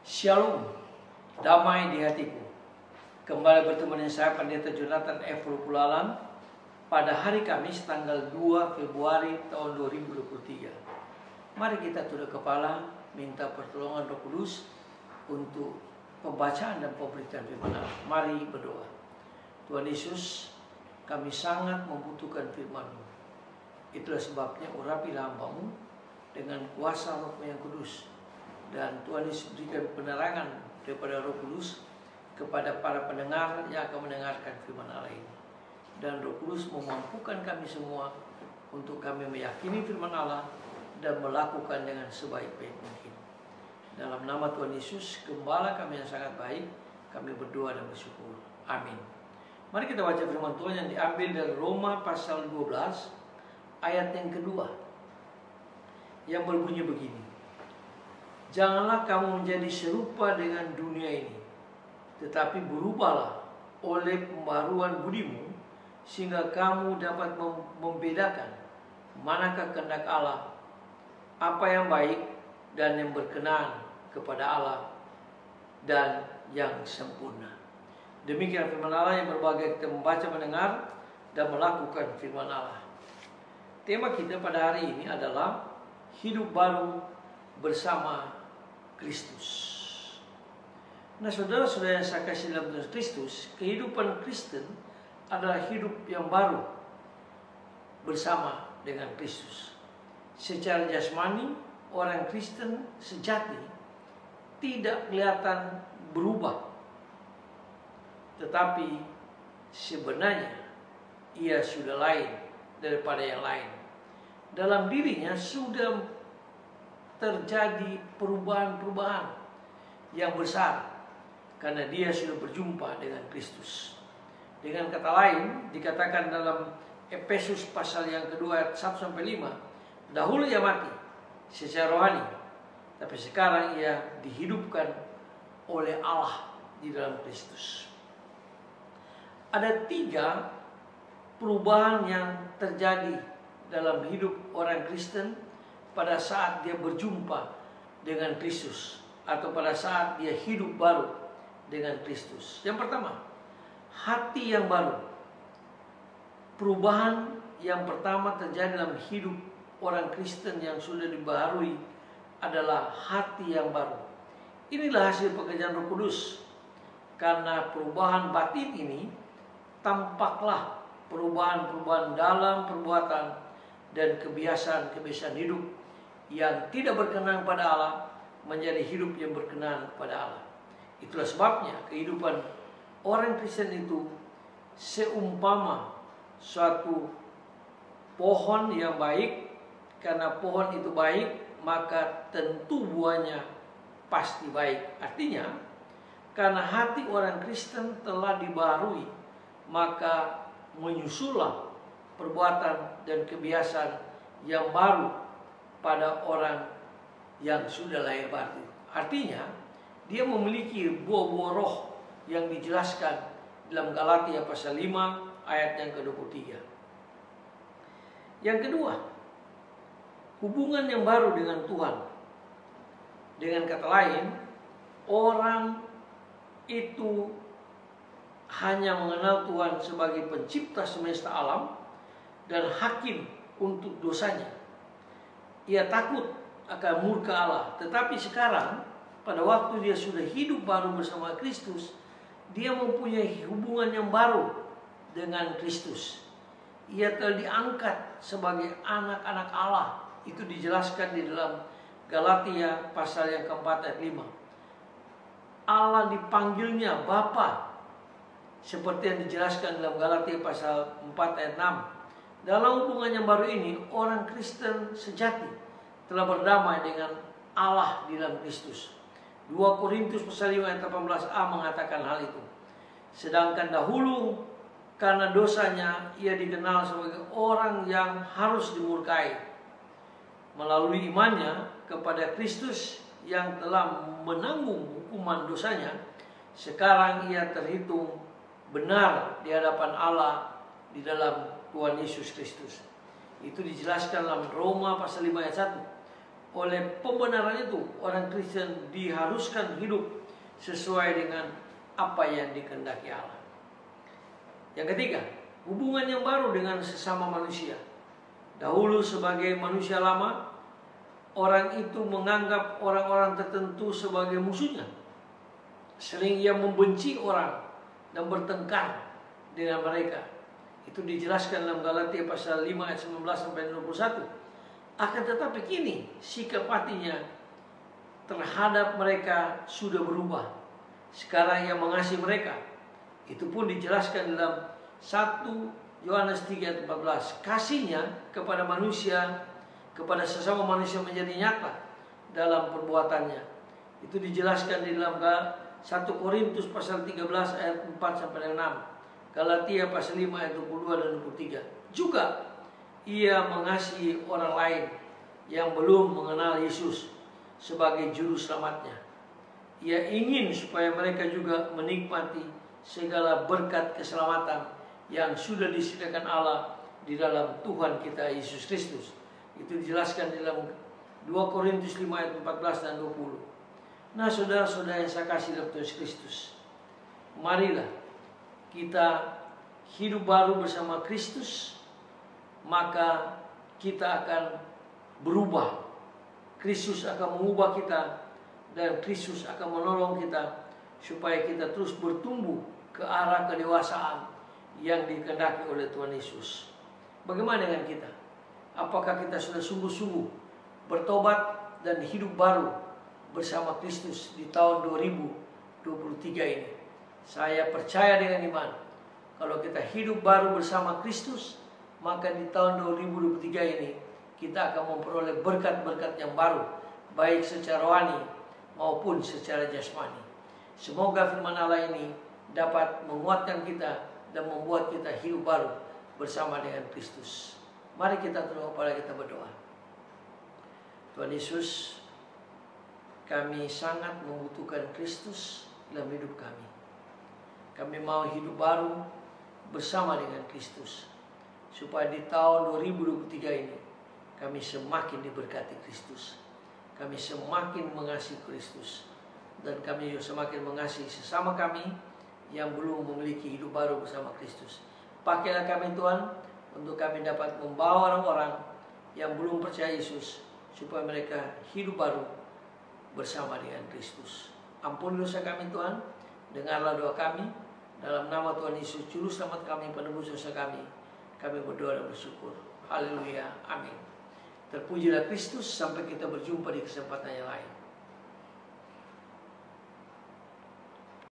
Shalom, damai di hatiku. Kembali bertemu dengan saya Pendeta Jonathan F. Rukulalan pada hari Kamis tanggal 2 Februari tahun 2023. Mari kita tunduk kepala, minta pertolongan Roh Kudus untuk pembacaan dan pemberitaan firman Allah. Mari berdoa. Tuhan Yesus, kami sangat membutuhkan firman-Mu. Itulah sebabnya urapilah hamba-Mu dengan kuasa Roh-Mu yang kudus. Dan Tuhan Yesus berikan penerangan daripada Roh Kudus kepada para pendengar yang akan mendengarkan firman Allah ini. Dan Roh Kudus memampukan kami semua untuk kami meyakini firman Allah dan melakukan dengan sebaik-baik mungkin. Dalam nama Tuhan Yesus, Gembala kami yang sangat baik, kami berdoa dan bersyukur. Amin. Mari kita baca firman Tuhan yang diambil dari Roma pasal 12 ayat yang kedua, yang berbunyi begini. Janganlah kamu menjadi serupa dengan dunia ini, tetapi berubahlah oleh pembaruan budimu, sehingga kamu dapat membedakan manakah kehendak Allah, apa yang baik dan yang berkenan kepada Allah dan yang sempurna. Demikian firman Allah yang berbagai kita membaca, mendengar, dan melakukan firman Allah. Tema kita pada hari ini adalah hidup baru bersama Kristus. Nah, saudara-saudara yang saya kasih dalam Tuhan Kristus, kehidupan Kristen adalah hidup yang baru bersama dengan Kristus. Secara jasmani, orang Kristen sejati tidak kelihatan berubah, tetapi sebenarnya ia sudah lain daripada yang lain. Dalam dirinya sudah terjadi perubahan-perubahan yang besar karena dia sudah berjumpa dengan Kristus. Dengan kata lain, dikatakan dalam Efesus pasal yang kedua ayat 1-5, dahulu ia mati secara rohani, tapi sekarang ia dihidupkan oleh Allah di dalam Kristus. Ada 3 perubahan yang terjadi dalam hidup orang Kristen pada saat dia berjumpa dengan Kristus, atau pada saat dia hidup baru dengan Kristus. Yang pertama, hati yang baru. Perubahan yang pertama terjadi dalam hidup orang Kristen yang sudah dibaharui adalah hati yang baru. Inilah hasil pekerjaan Roh Kudus. Karena perubahan batin ini, tampaklah perubahan-perubahan dalam perbuatan dan kebiasaan-kebiasaan hidup yang tidak berkenan kepada Allah menjadi hidup yang berkenan kepada Allah. Itulah sebabnya kehidupan orang Kristen itu seumpama suatu pohon yang baik. Karena pohon itu baik, maka tentu buahnya pasti baik. Artinya, karena hati orang Kristen telah dibaharui, maka menyusullah perbuatan dan kebiasaan yang baru pada orang yang sudah lahir baru. Artinya, dia memiliki buah-buah roh yang dijelaskan dalam Galatia pasal 5 ayat yang ke-23. Yang kedua, hubungan yang baru dengan Tuhan. Dengan kata lain, orang itu hanya mengenal Tuhan sebagai pencipta semesta alam dan hakim untuk dosanya. Ia takut akan murka Allah. Tetapi sekarang, pada waktu dia sudah hidup baru bersama Kristus, dia mempunyai hubungan yang baru dengan Kristus. Ia telah diangkat sebagai anak-anak Allah. Itu dijelaskan di dalam Galatia pasal yang keempat ayat 5. Allah dipanggilnya Bapa, seperti yang dijelaskan dalam Galatia pasal 4 ayat 6. Dalam hubungan yang baru ini, orang Kristen sejati telah berdamai dengan Allah di dalam Kristus. 2 Korintus pasal 5 ayat 18a mengatakan hal itu. Sedangkan dahulu karena dosanya ia dikenal sebagai orang yang harus dimurkai. Melalui imannya kepada Kristus yang telah menanggung hukuman dosanya, sekarang ia terhitung benar di hadapan Allah di dalam Tuhan Yesus Kristus. Itu dijelaskan dalam Roma pasal 5 ayat 1. oleh pembenaran itu, orang Kristen diharuskan hidup sesuai dengan apa yang dikehendaki Allah. Yang ketiga, hubungan yang baru dengan sesama manusia. Dahulu sebagai manusia lama, orang itu menganggap orang-orang tertentu sebagai musuhnya. Sering ia membenci orang dan bertengkar dengan mereka. Itu dijelaskan dalam Galatia pasal 5 ayat 19 sampai 21. Akan tetapi kini sikap hatinya terhadap mereka sudah berubah. Sekarang ia mengasihi mereka. Itu pun dijelaskan dalam 1 Yohanes 3 ayat 14. Kasihnya kepada manusia, kepada sesama manusia menjadi nyata dalam perbuatannya. Itu dijelaskan di dalam 1 Korintus pasal 13 ayat 4 sampai 6. Galatia pasal 5 ayat 22 dan 23. Juga ia mengasihi orang lain yang belum mengenal Yesus sebagai juru selamatnya. Ia ingin supaya mereka juga menikmati segala berkat keselamatan yang sudah disediakan Allah di dalam Tuhan kita Yesus Kristus. Itu dijelaskan di dalam 2 Korintus 5 ayat 14 dan 20. Nah, saudara-saudara yang saya kasih dalam Tuhan Yesus Kristus, marilah kita hidup baru bersama Kristus, maka kita akan berubah. Kristus akan mengubah kita dan Kristus akan menolong kita supaya kita terus bertumbuh ke arah kedewasaan yang dikehendaki oleh Tuhan Yesus. Bagaimana dengan kita? Apakah kita sudah sungguh-sungguh bertobat dan hidup baru bersama Kristus di tahun 2023 ini? Saya percaya dengan iman, kalau kita hidup baru bersama Kristus, maka di tahun 2023 ini kita akan memperoleh berkat-berkat yang baru, baik secara rohani maupun secara jasmani. Semoga firman Allah ini dapat menguatkan kita dan membuat kita hidup baru bersama dengan Kristus. Mari kita tunduk kepala kita berdoa. Tuhan Yesus, kami sangat membutuhkan Kristus dalam hidup kami. Kami mau hidup baru bersama dengan Kristus, supaya di tahun 2023 ini kami semakin diberkati Kristus, kami semakin mengasihi Kristus, dan kami juga semakin mengasihi sesama kami yang belum memiliki hidup baru bersama Kristus. Pakailah kami Tuhan, untuk kami dapat membawa orang-orang yang belum percaya Yesus, supaya mereka hidup baru bersama dengan Kristus. Ampuni dosa kami Tuhan, dengarlah doa kami, dalam nama Tuhan Yesus Juru Selamat kami, penebus dosa kami berdoa dan bersyukur. Haleluya, amin. Terpujilah Kristus, sampai kita berjumpa di kesempatan yang lain.